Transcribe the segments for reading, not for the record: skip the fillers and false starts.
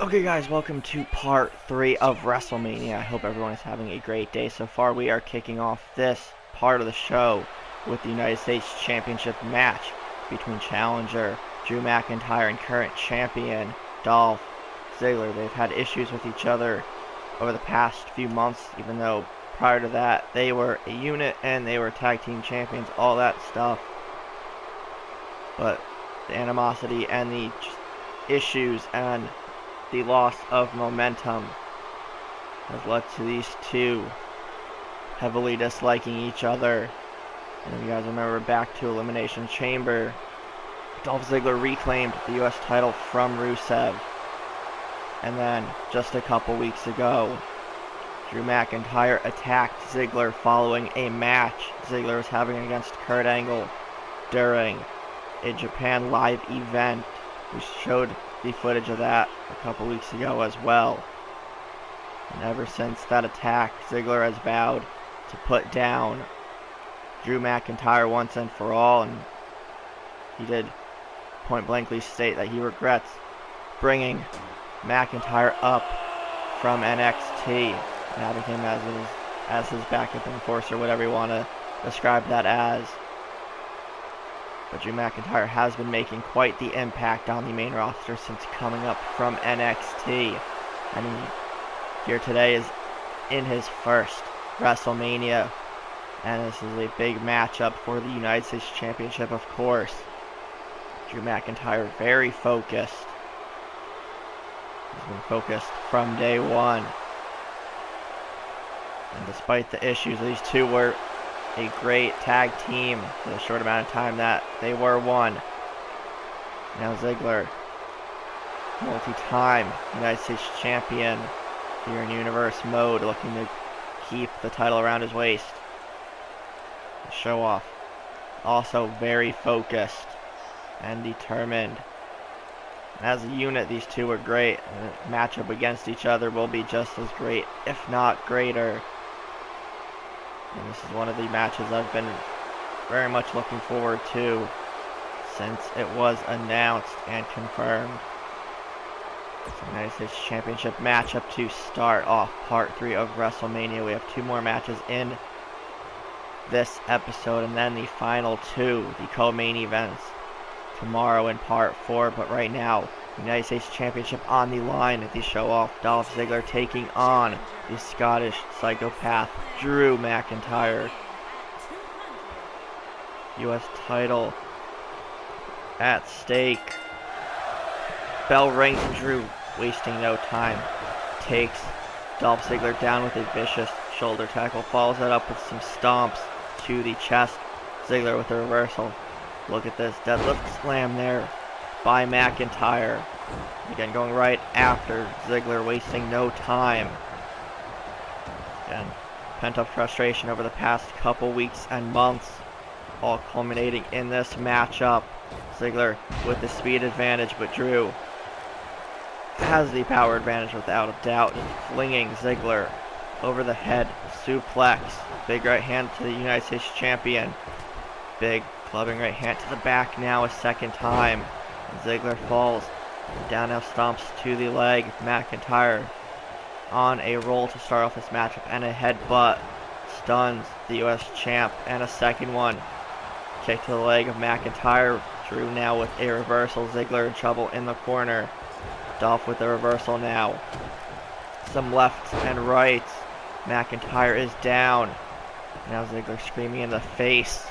Okay guys, welcome to part 3 of Wrestlemania. I hope everyone is having a great day so far. We are kicking off this part of the show with the United States Championship match between challenger Drew McIntyre and current champion Dolph Ziggler. They've had issues with each other over the past few months, even though prior to that they were a unit and they were tag team champions, all that stuff. But the animosity and the issues and the loss of momentum has led to these two heavily disliking each other. And if you guys remember back to Elimination Chamber, Dolph Ziggler reclaimed the US title from Rusev. And then just a couple weeks ago, Drew McIntyre attacked Ziggler following a match Ziggler was having against Kurt Angle during a Japan live event. We showed the footage of that a couple weeks ago as well. And ever since that attack, Ziggler has vowed to put down Drew McIntyre once and for all, and he did point blankly state that he regrets bringing McIntyre up from NXT and having him as his backup enforcer, whatever you want to describe that as. But Drew McIntyre has been making quite the impact on the main roster since coming up from NXT. And he here today is in his first WrestleMania. And this is a big matchup for the United States Championship, of course. Drew McIntyre very focused. He's been focused from day one. And despite the issues, these two were a great tag team for the short amount of time that they were one. Now Ziggler, multi-time United States champion here in Universe mode, looking to keep the title around his waist. Show off. Also very focused and determined. As a unit, these two are great. The matchup against each other will be just as great, if not greater. And this is one of the matches I've been very much looking forward to since it was announced and confirmed. It's the United States Championship matchup to start off part 3 of WrestleMania. We have two more matches in this episode, and then the final two, the co-main events, tomorrow in part 4. But right now, United States Championship on the line at the show-off. Dolph Ziggler taking on the Scottish Psychopath, Drew McIntyre. US title at stake. Bell rings, and Drew, wasting no time, takes Dolph Ziggler down with a vicious shoulder tackle, follows that up with some stomps to the chest. Ziggler with a reversal. Look at this deadlift slam there by McIntyre. Again, going right after Ziggler, wasting no time. Again, pent-up frustration over the past couple weeks and months, all culminating in this matchup. Ziggler with the speed advantage, but Drew has the power advantage without a doubt, flinging Ziggler over the head, suplex, big right hand to the United States Champion, big clubbing right hand to the back now a second time. Ziggler falls, down now stomps to the leg. McIntyre on a roll to start off this matchup, and a headbutt stuns the US champ, and a second one. Kick to the leg of McIntyre. Drew now with a reversal. Ziggler in trouble in the corner. Dolph with the reversal now. Some lefts and rights. McIntyre is down. Now Ziggler screaming in the face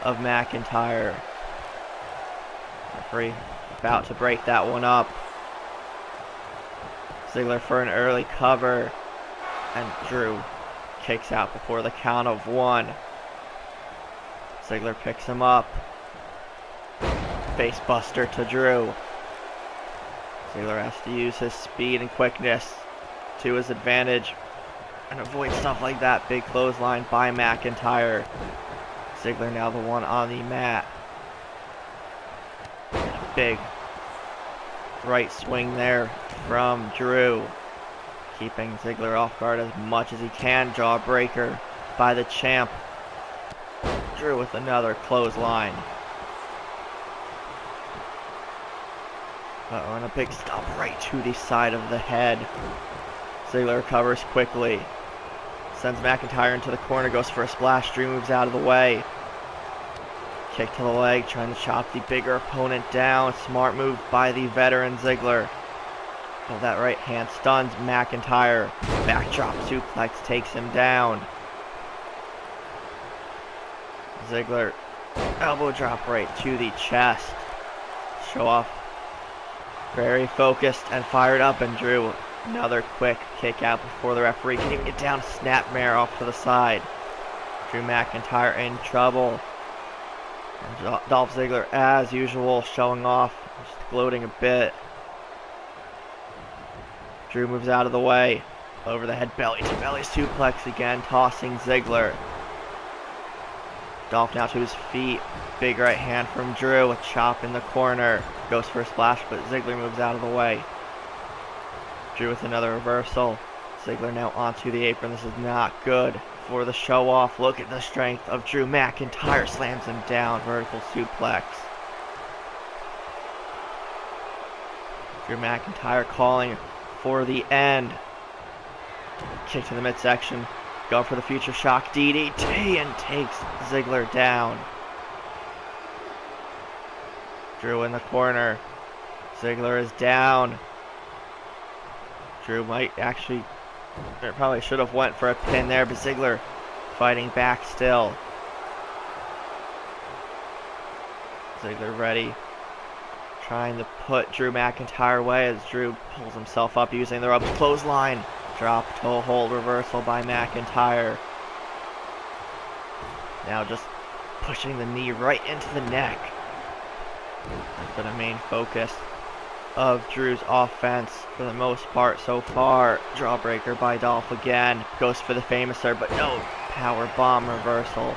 of McIntyre. Referee about to break that one up. Ziggler for an early cover, and Drew kicks out before the count of 1. Ziggler picks him up. Face buster to Drew. Ziggler has to use his speed and quickness to his advantage and avoid stuff like that. Big clothesline by McIntyre. Ziggler now the one on the mat. Big right swing there from Drew, keeping Ziggler off guard as much as he can. Jawbreaker by the champ. Drew with another clothesline. Uh-oh, and a big stop right to the side of the head. Ziggler recovers quickly. Sends McIntyre into the corner, goes for a splash. Drew moves out of the way. Kick to the leg, trying to chop the bigger opponent down. Smart move by the veteran Ziggler. Oh, that right hand stuns McIntyre. Backdrop suplex takes him down. Ziggler, elbow drop right to the chest. Show off. Very focused and fired up, and Drew another quick kick out before the referee can even get down. Snapmare off to the side. Drew McIntyre in trouble. And Dolph Ziggler, as usual, showing off, just gloating a bit. Drew moves out of the way. Over the head, belly to belly suplex again, tossing Ziggler. Dolph now to his feet. Big right hand from Drew. A chop in the corner. Goes for a splash, but Ziggler moves out of the way. Drew with another reversal. Ziggler now onto the apron. This is not good for the show off. Look at the strength of Drew McIntyre. Slams him down. Vertical suplex. Drew McIntyre calling for the end. Kick to the midsection. Going for the future shock DDT and takes Ziggler down. Drew in the corner. Ziggler is down. Drew might actually, probably should have went for a pin there, but Ziggler fighting back still. Ziggler ready. Trying to put Drew McIntyre away as Drew pulls himself up using the ropes. Clothesline. Drop toe hold reversal by McIntyre. Now just pushing the knee right into the neck. That's been a main focus of Drew's offense for the most part so far. Jawbreaker by Dolph again. Goes for the Famouser, but no. Power bomb reversal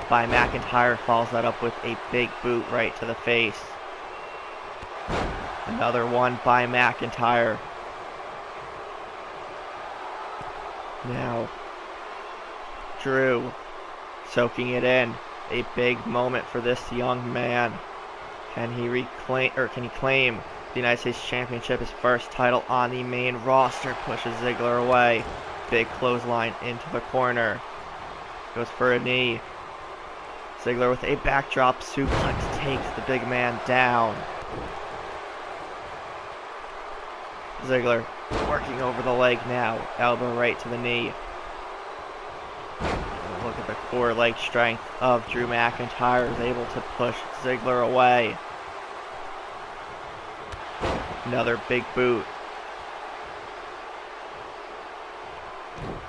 by McIntyre. Follows that up with a big boot right to the face. Another one by McIntyre. Now, Drew soaking it in. A big moment for this young man. Can he claim the United States Championship, his first title on the main roster? Pushes Ziggler away. Big clothesline into the corner. Goes for a knee. Ziggler with a backdrop suplex takes the big man down. Ziggler working over the leg now. Elbow right to the knee. And look at the core leg strength of Drew McIntyre. Is able to push Ziggler away. Another big boot.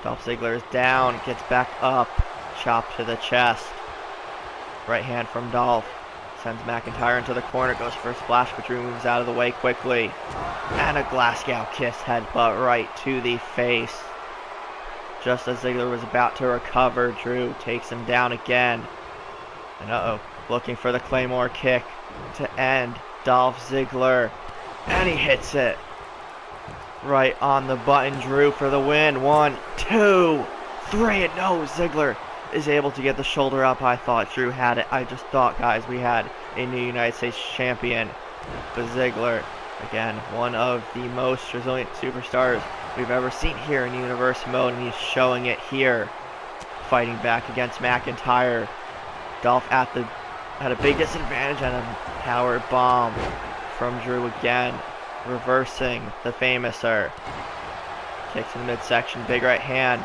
Dolph Ziggler is down. Gets back up. Chop to the chest. Right hand from Dolph. Sends McIntyre into the corner, goes for a splash, but Drew moves out of the way quickly. And a Glasgow kiss headbutt right to the face. Just as Ziggler was about to recover, Drew takes him down again. And looking for the Claymore kick to end Dolph Ziggler. And he hits it. Right on the button, Drew for the win. 1, 2, 3, and no, Ziggler is able to get the shoulder up. I thought Drew had it. I just thought, guys, we had a new United States champion. But Ziggler, again, one of the most resilient superstars we've ever seen here in Universe mode, and he's showing it here. Fighting back against McIntyre. Dolph had a big disadvantage and a power bomb from Drew again. Reversing the Famouser. Kicks in the midsection, big right hand.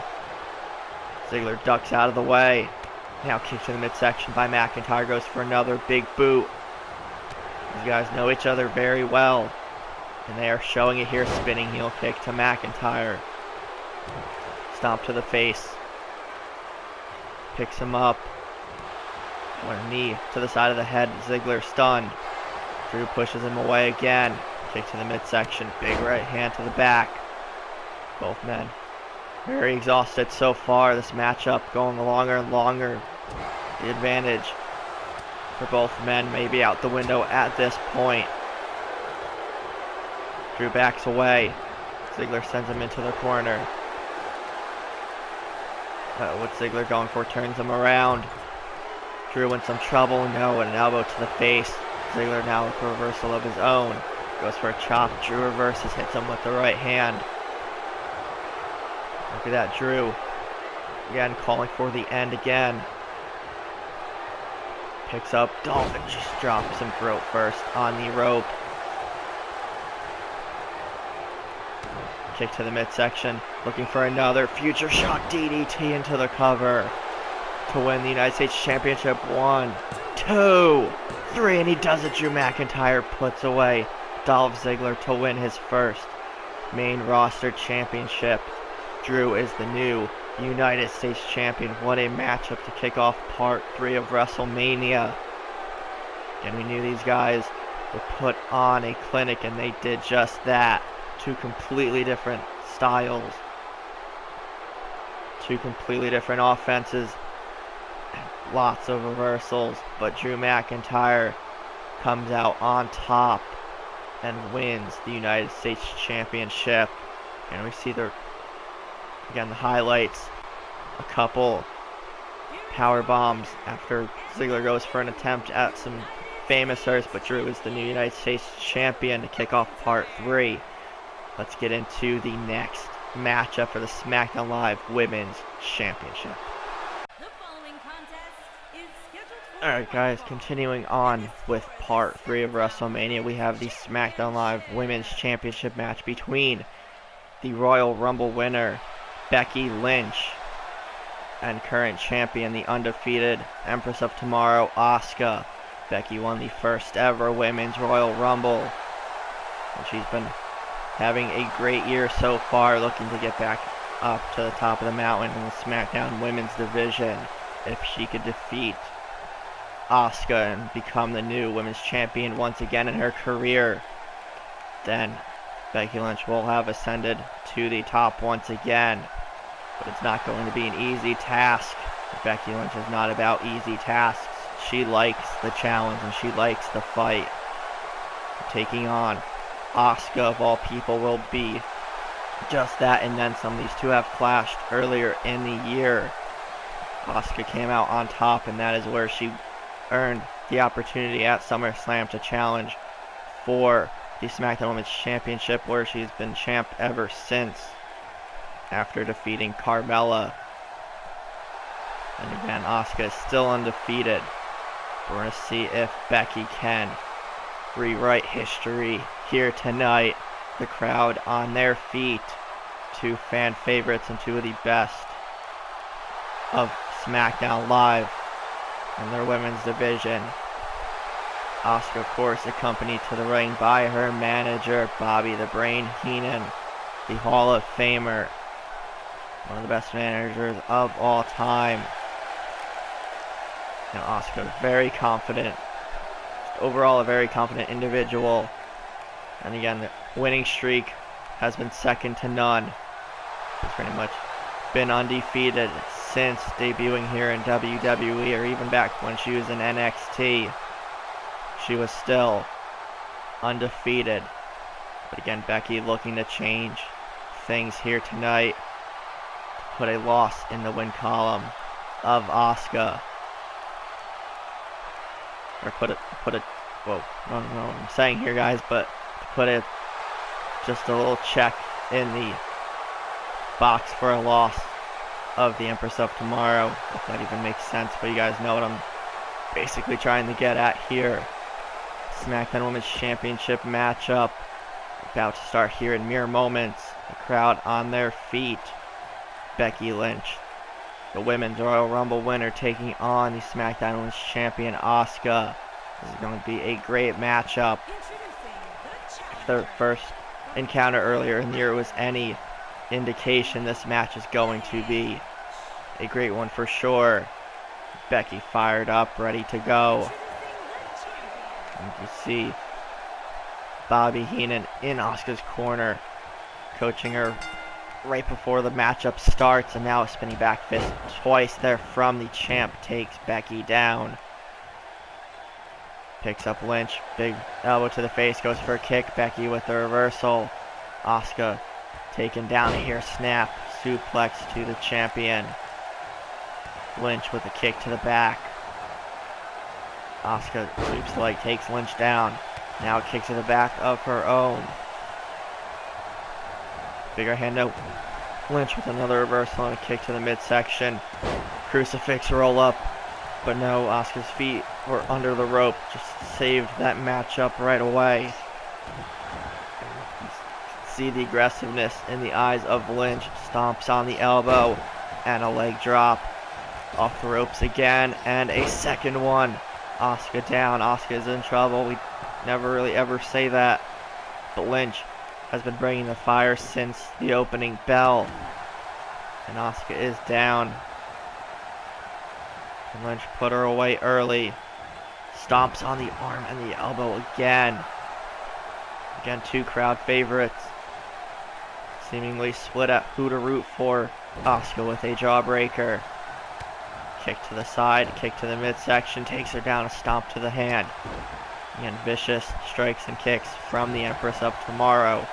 Ziggler ducks out of the way. Now kicks in the midsection by McIntyre. Goes for another big boot. These guys know each other very well. And they are showing it here. Spinning heel kick to McIntyre. Stomp to the face. Picks him up. One knee to the side of the head. Ziggler stunned. Drew pushes him away again. Kick to the midsection. Big right hand to the back. Both men very exhausted so far. This matchup going longer and longer. The advantage for both men may be out the window at this point. Drew backs away. Ziggler sends him into the corner. What's Ziggler going for? Turns him around. Drew in some trouble. No, and an elbow to the face. Ziggler now with a reversal of his own. Goes for a chop. Drew reverses, hits him with the right hand. Look at that, Drew. Again, calling for the end again. Picks up Dolphin, just drops him throat first on the rope. Kick to the midsection, looking for another future shock DDT into the cover to win the United States Championship. 1, 2, 3, and he does it. Drew McIntyre puts away Dolph Ziggler to win his first main roster championship. Drew is the new United States Champion. What a matchup to kick off Part 3 of WrestleMania. And we knew these guys would put on a clinic, and they did just that. Two completely different styles. Two completely different offenses. Lots of reversals, but Drew McIntyre comes out on top and wins the United States Championship. And we see the highlights. A couple power bombs after Ziggler goes for an attempt at some famous-ers, but Drew is the new United States Champion to kick off Part 3. Let's get into the next matchup for the SmackDown Live Women's Championship. Alright guys, continuing on with Part 3 of WrestleMania, we have the SmackDown Live Women's Championship match between the Royal Rumble winner, Becky Lynch, and current champion, the undefeated Empress of Tomorrow, Asuka. Becky won the first ever Women's Royal Rumble, and she's been having a great year so far, looking to get back up to the top of the mountain in the SmackDown Women's division. If she could defeat Asuka and become the new Women's Champion once again in her career, then Becky Lynch will have ascended to the top once again. But it's not going to be an easy task. Becky Lynch is not about easy tasks. She likes the challenge and she likes the fight. Taking on Asuka, of all people, will be just that and then some. These two have clashed earlier in the year. Asuka came out on top, and that is where she earned the opportunity at SummerSlam to challenge for the SmackDown Women's Championship, where she's been champ ever since, after defeating Carmella. And again, Asuka is still undefeated. We're going to see if Becky can rewrite history here tonight. The crowd on their feet. Two fan favorites and two of the best of SmackDown Live in their women's division. Asuka, of course, accompanied to the ring by her manager, Bobby the Brain Heenan, the Hall of Famer, one of the best managers of all time. And Asuka, very confident, overall a very confident individual. And again, the winning streak has been second to none. She's pretty much been undefeated since debuting here in WWE, or even back when she was in NXT. She was still undefeated. But again, Becky looking to change things here tonight, to put a loss in the win column of Asuka. Or put it, whoa, I don't know what I'm saying here, guys, but to put it, just a little check in the box for a loss of the Empress of Tomorrow, if that even makes sense, but you guys know what I'm basically trying to get at here. SmackDown Women's Championship matchup about to start here in mere moments. The crowd on their feet. Becky Lynch, the Women's Royal Rumble winner, taking on the SmackDown Women's Champion, Asuka. This is going to be a great matchup. If their first encounter earlier in the year was any indication, this match is going to be a great one for sure. Becky fired up, ready to go. And you see Bobby Heenan in Asuka's corner, coaching her right before the matchup starts, and now a spinning back fist twice there from the champ takes Becky down. Picks up Lynch, big elbow to the face, goes for a kick. Becky with the reversal. Asuka taken down here, snap, suplex to the champion. Lynch with a kick to the back. Asuka sweeps the leg, takes Lynch down. Now a kick to the back of her own. Bigger hand out. Lynch with another reversal and a kick to the midsection. Crucifix roll up. But no, Asuka's feet were under the rope. Just saved that matchup right away. See the aggressiveness in the eyes of Lynch. Stomps on the elbow and a leg drop. Off the ropes again and a second one. Asuka down. Asuka's in trouble. We never really ever say that. But Lynch has been bringing the fire since the opening bell. And Asuka is down. And Lynch put her away early. Stomps on the arm and the elbow again. Again, two crowd favorites. Seemingly split at who to root for. Asuka with a jawbreaker. Kick to the side, kick to the midsection, takes her down, a stomp to the hand. Again, vicious strikes and kicks from the Empress of Tomorrow.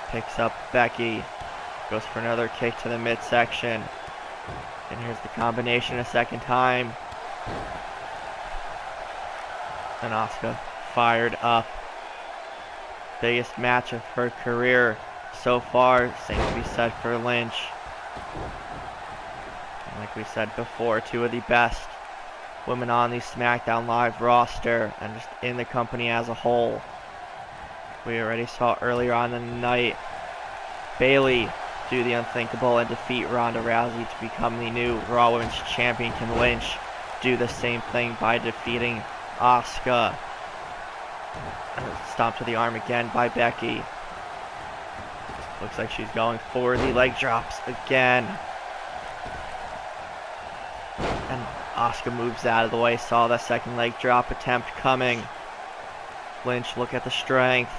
Picks up Becky. Goes for another kick to the midsection. And here's the combination a second time. And Asuka fired up. Biggest match of her career so far. Same to be said for Lynch. And like we said before, two of the best women on the SmackDown Live roster and just in the company as a whole. We already saw earlier on in the night Bayley do the unthinkable and defeat Ronda Rousey to become the new Raw Women's Champion. Can Lynch do the same thing by defeating Asuka? Stomp to the arm again by Becky. Looks like she's going for the leg drops again. And Asuka moves out of the way, saw the second leg drop attempt coming. Lynch, look at the strength.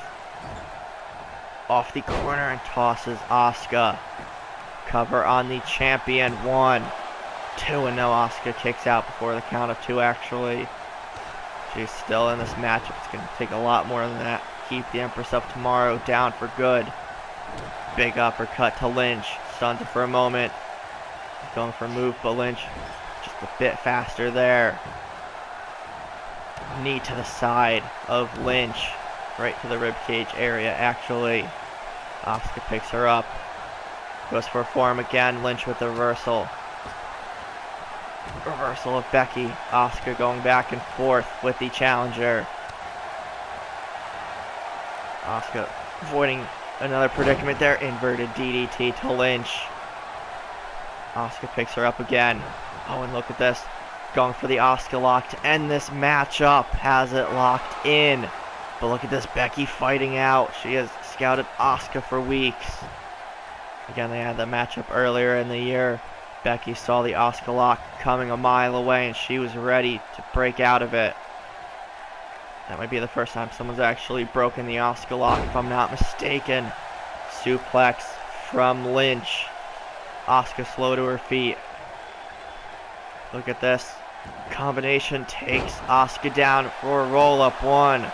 Off the corner and tosses Asuka. Cover on the champion. 1, 2, and no, Asuka kicks out before the count of 2 actually. She's still in this matchup. It's going to take a lot more than that. Keep the Empress of Tomorrow down for good. Big uppercut to Lynch. Stunned her for a moment. Going for a move, but Lynch just a bit faster there. Knee to the side of Lynch. Right to the ribcage area, actually. Asuka picks her up. Goes for a forearm again. Lynch with the reversal. Reversal of Becky. Asuka going back and forth with the challenger. Asuka avoiding another predicament there. Inverted DDT to Lynch. Asuka picks her up again. Oh, and look at this. Going for the Asuka lock to end this matchup. Has it locked in. But look at this, Becky fighting out. She has scouted Asuka for weeks. Again, they had that matchup earlier in the year. Becky saw the Asuka lock coming a mile away, and she was ready to break out of it. That might be the first time someone's actually broken the Asuka lock, if I'm not mistaken. Suplex from Lynch. Asuka slow to her feet. Look at this. Combination takes Asuka down for a roll-up. 1,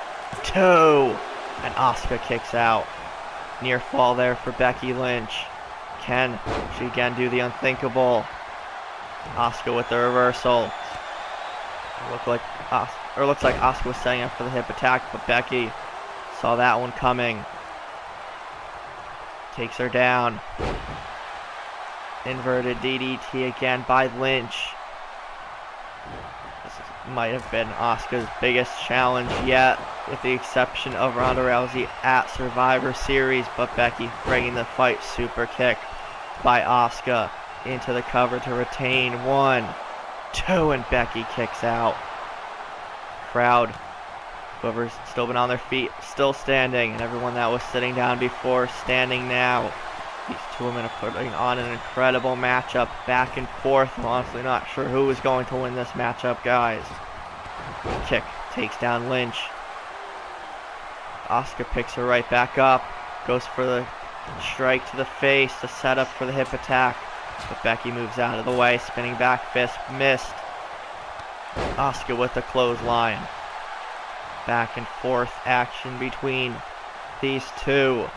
2, and Asuka kicks out. Near fall there for Becky Lynch. Can she again do the unthinkable? Asuka with the reversal. Looks like Asuka was setting up for the hip attack, but Becky saw that one coming. Takes her down. Inverted DDT again by Lynch. This might have been Asuka's biggest challenge yet, with the exception of Ronda Rousey at Survivor Series, but Becky bringing the fight. Super kick by Asuka into the cover to retain. 1, 2, and Becky kicks out. Crowd, whoever's still been on their feet, still standing, and everyone that was sitting down before standing now. These two women are putting on an incredible matchup, back and forth. I'm honestly not sure who is going to win this matchup, guys. Kick takes down Lynch. Asuka picks her right back up, goes for the strike to the face, the setup for the hip attack, but Becky moves out of the way, spinning back fist, missed. Asuka with the clothesline. Back and forth action between these two.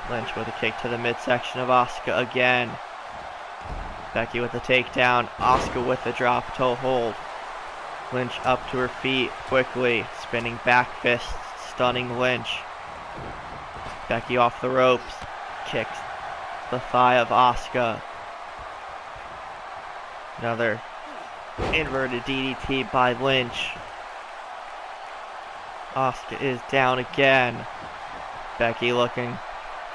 Lynch with a kick to the midsection of Asuka again. Becky with the takedown. Asuka with the drop toe hold. Lynch up to her feet quickly, spinning back fist, stunning Lynch. Becky off the ropes, kicks the thigh of Asuka. Another inverted DDT by Lynch. Asuka is down again. Becky looking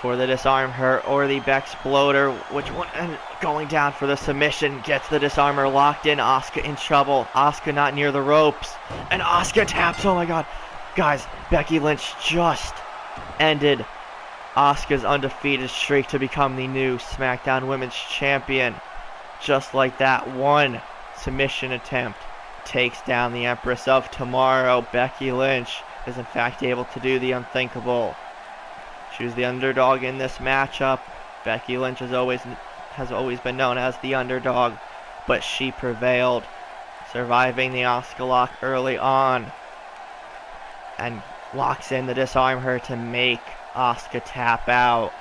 for the disarm her or the Bexploder, which one, and going down for the submission, gets the disarmer locked in. Asuka in trouble. Asuka not near the ropes, and Asuka taps. Oh my god, guys, Becky Lynch just ended Asuka's undefeated streak to become the new SmackDown Women's Champion. Just like that, one submission attempt takes down the Empress of Tomorrow. Becky Lynch is in fact able to do the unthinkable. She was the underdog in this matchup. Becky Lynch has always been known as the underdog, but she prevailed, surviving the Asuka lock early on, and locks in the disarm her to make Asuka tap out.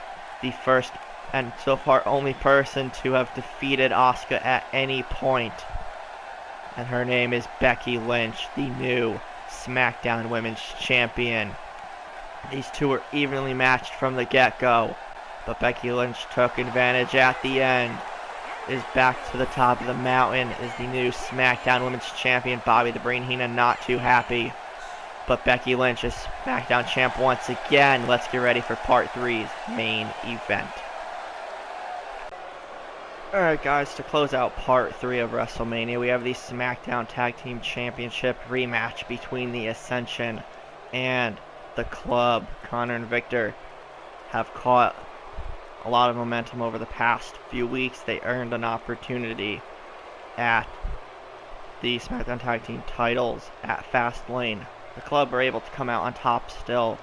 The first and so far only person to have defeated Asuka at any point. And her name is Becky Lynch, the new SmackDown Women's Champion. These two were evenly matched from the get-go, but Becky Lynch took advantage at the end. Is back to the top of the mountain, is the new SmackDown Women's Champion. Bobby the Brain Heenan not too happy, but Becky Lynch is SmackDown Champ once again. Let's get ready for Part 3's main event. Alright guys, to close out Part 3 of WrestleMania, we have the SmackDown Tag Team Championship rematch between the Ascension and the Club. Connor and Victor have caught a lot of momentum over the past few weeks. They earned an opportunity at the SmackDown Tag Team titles at Fastlane. The Club are able to come out on top still,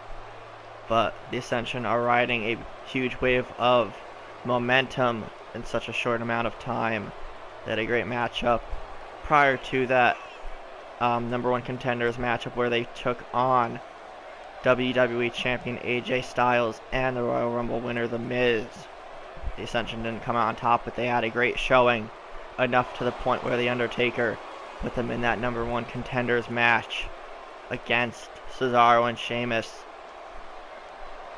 but the Ascension are riding a huge wave of momentum in such a short amount of time. They had a great matchup prior to that number one contenders matchup where they took on WWE Champion AJ Styles and the Royal Rumble winner The Miz. The Ascension didn't come out on top, but they had a great showing, enough to the point where The Undertaker put them in that number one contenders match against Cesaro and Sheamus.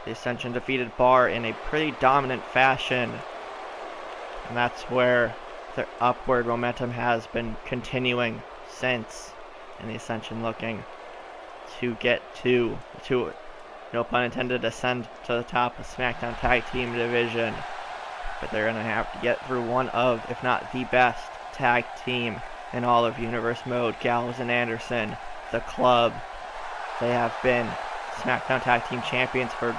The Ascension defeated Bar in a pretty dominant fashion, and that's where their upward momentum has been continuing since, and the Ascension looking to get to no pun intended, ascend to the top of SmackDown Tag Team division. But they're going to have to get through one of, if not the best, tag team in all of Universe Mode. Gallows and Anderson, the Club. They have been SmackDown Tag Team Champions for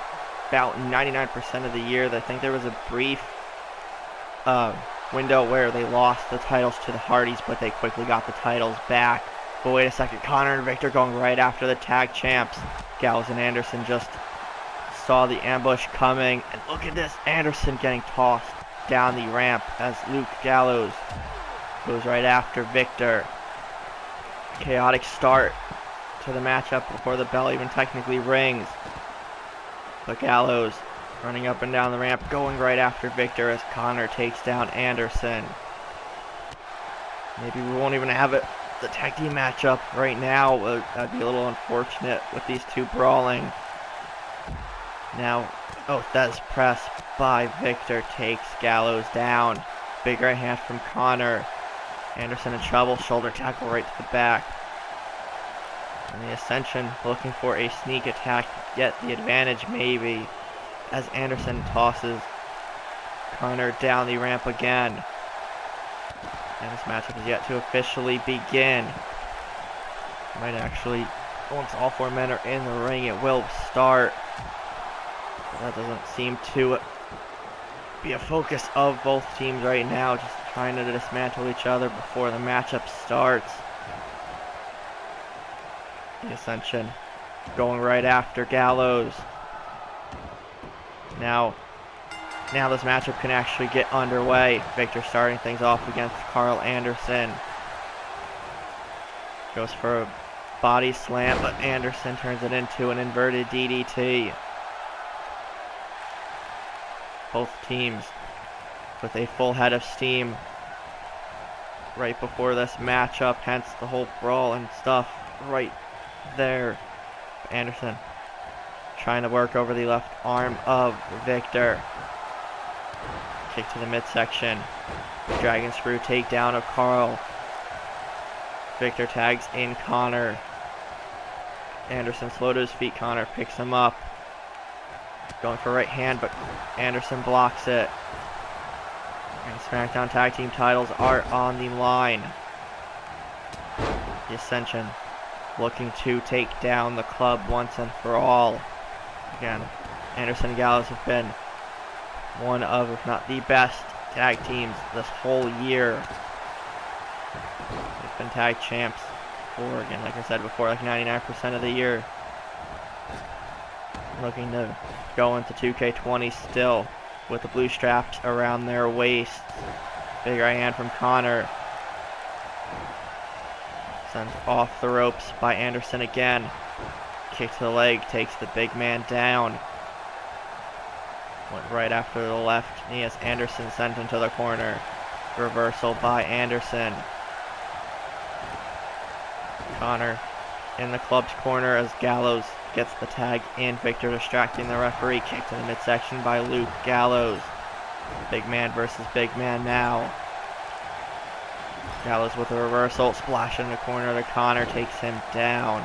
about 99% of the year. I think there was a brief window where they lost the titles to the Hardys, but they quickly got the titles back. But wait a second, Connor and Victor going right after the tag champs. Gallows and Anderson just saw the ambush coming, and look at this, Anderson getting tossed down the ramp as Luke Gallows goes right after Victor. Chaotic start to the matchup before the bell even technically rings. But Gallows running up and down the ramp, going right after Victor as Connor takes down Anderson. Maybe we won't even have it. The tag team matchup right now, that'd be a little unfortunate with these two brawling. Now, Thesz press by Victor takes Gallows down. Big right hand from Connor. Anderson in trouble, shoulder tackle right to the back. And the Ascension looking for a sneak attack, get the advantage maybe, as Anderson tosses Connor down the ramp again. And this matchup is yet to officially begin. Might actually, once all four men are in the ring, it will start. But that doesn't seem to be a focus of both teams right now, just trying to dismantle each other before the matchup starts. The Ascension going right after Gallows. Now this matchup can actually get underway. Victor starting things off against Carl Anderson. Goes for a body slam, but Anderson turns it into an inverted DDT. Both teams with a full head of steam. right before this matchup, hence the whole brawl and stuff right there. Anderson trying to work over the left arm of Victor. Kick to the midsection. Dragon screw takedown of Carl. Victor tags in Connor. Anderson slow to his feet. Connor picks him up. Going for right hand, but Anderson blocks it. And SmackDown Tag Team titles are on the line. The Ascension looking to take down the club once and for all. Again, Anderson and Gallows have been one of, if not the best tag teams this whole year. They've been tag champs for, again, like I said before, like 99% of the year. Looking to go into 2K20 still with the blue straps around their waists. Big right hand from Connor. Sent off the ropes by Anderson again. Kick to the leg, takes the big man down. Went right after the left knee as Anderson sent into the corner. Reversal by Anderson. Connor in the club's corner as Gallows gets the tag in. Victor distracting the referee. Kick to the midsection by Luke Gallows. Big man versus big man now. Gallows with a reversal. Splash in the corner to Connor. Takes him down.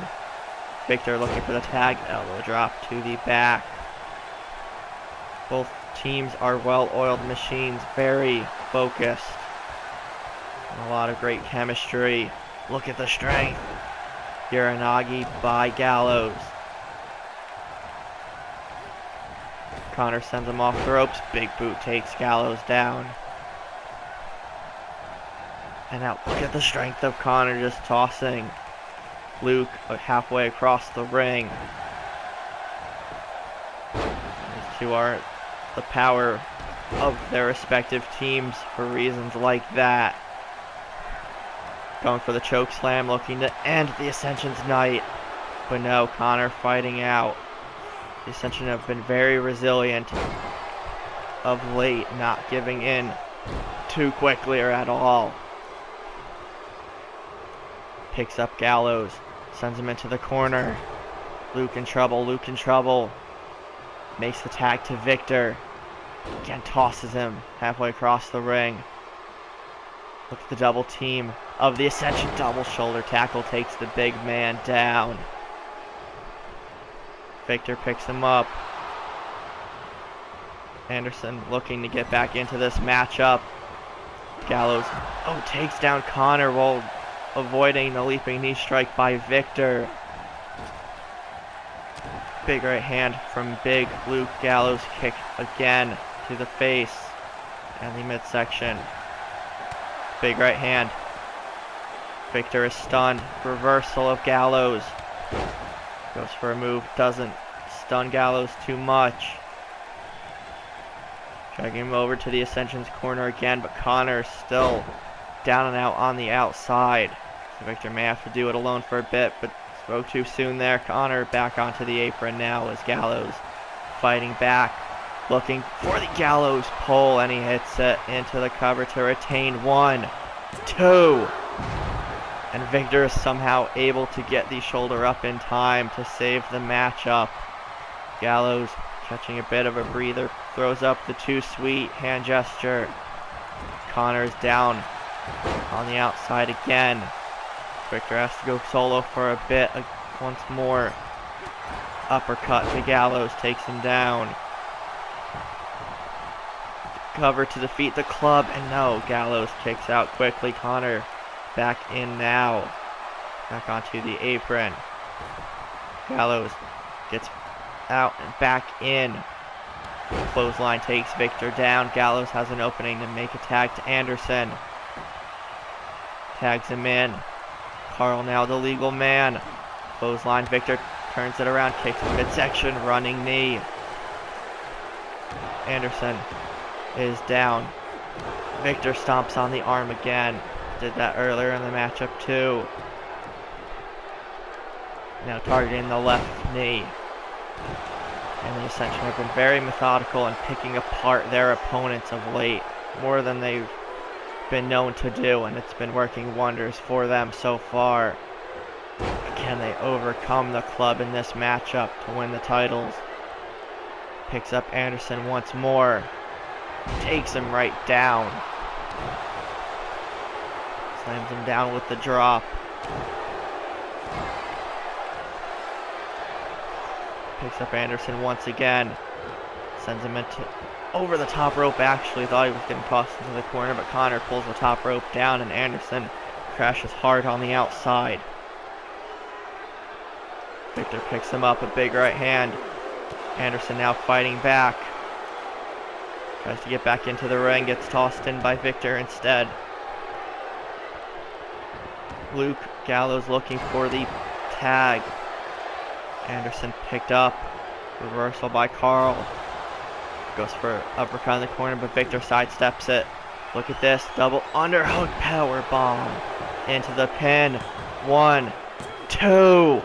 Victor looking for the tag. Elbow drop to the back. Both teams are well-oiled machines. Very focused. And a lot of great chemistry. Look at the strength. Uranagi by Gallows. Connor sends him off the ropes. Big boot takes Gallows down. And now look at the strength of Connor just tossing Luke halfway across the ring. These two are the power of their respective teams for reasons like that. Going for the choke slam, looking to end the Ascension's night. But no, Connor fighting out. The Ascension have been very resilient of late, not giving in too quickly or at all. Picks up Gallows, sends him into the corner. Luke in trouble, Luke in trouble. Makes the tag to Victor. Again tosses him halfway across the ring. Look at the double team of the Ascension. Double shoulder tackle takes the big man down. Victor picks him up. Anderson looking to get back into this matchup. Gallows, takes down Connor while avoiding the leaping knee strike by Victor. Big right hand from Big Luke Gallows. Kick again to the face and the midsection. Big right hand. Victor is stunned. Reversal of Gallows. Goes for a move. Doesn't stun Gallows too much. Dragging him over to the Ascension's corner again, but Connor still down and out on the outside. So Victor may have to do it alone for a bit, but spoke too soon there. Connor back onto the apron now as Gallows fighting back. Looking for the Gallows pull, and he hits it into the cover to retain. 1, 2. And Victor is somehow able to get the shoulder up in time to save the matchup. Gallows catching a bit of a breather, throws up the too sweet hand gesture. Connor's down on the outside again. Victor has to go solo for a bit once more. Uppercut to Gallows, takes him down. Cover to defeat the club, and no, Gallows kicks out quickly. Connor back in now. Back onto the apron. Gallows gets out and back in. Clothesline takes Victor down. Gallows has an opening to make a tag to Anderson. Tags him in. Carl now the legal man. Clothesline, Victor turns it around, kicks the midsection, running knee. Anderson is down. Victor stomps on the arm again. Did that earlier in the matchup too. Now targeting the left knee. And the Ascension have been very methodical in picking apart their opponents of late. More than they've been known to do, and it's been working wonders for them so far. Can they overcome the club in this matchup to win the titles? Picks up Anderson once more. Takes him right down. Slams him down with the drop. Picks up Anderson once again. Sends him into over the top rope. Actually thought he was getting tossed into the corner, but Connor pulls the top rope down and Anderson crashes hard on the outside. Victor picks him up, a big right hand. Anderson now fighting back. Tries to get back into the ring, gets tossed in by Victor instead. Luke Gallows looking for the tag. Anderson picked up. Reversal by Carl. Goes for uppercut in the corner, but Victor sidesteps it. Look at this. Double underhook power bomb into the pin. 1, 2,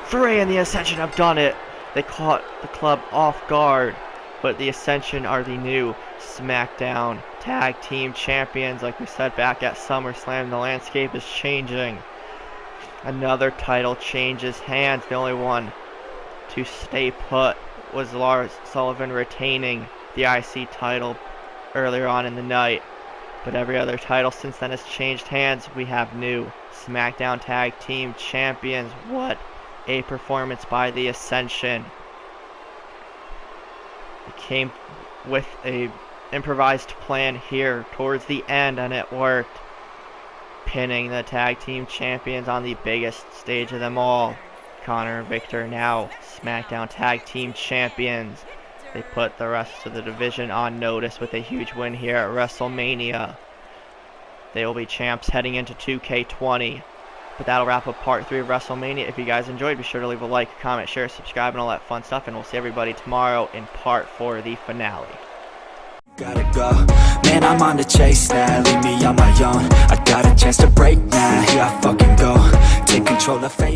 3, and the Ascension have done it. They caught the club off guard, but the Ascension are the new SmackDown Tag Team Champions. Like we said back at SummerSlam, the landscape is changing. Another title changes hands. The only one to stay put was Lars Sullivan retaining the IC title earlier on in the night. But every other title since then has changed hands. We have new SmackDown Tag Team Champions. What a performance by the Ascension. It came with a improvised plan here towards the end, and it worked. Pinning the Tag Team Champions on the biggest stage of them all. Connor and Victor now SmackDown Tag Team Champions. They put the rest of the division on notice with a huge win here at WrestleMania. They will be champs heading into 2K20. But that'll wrap up part 3 of WrestleMania. If you guys enjoyed, be sure to leave a like, comment, share, subscribe, and all that fun stuff. And we'll see everybody tomorrow in part 4 of the finale. Gotta go, man, I'm on the chase now. Leave me on my own, I got a chance to break now. Here I fucking go, take control of fate.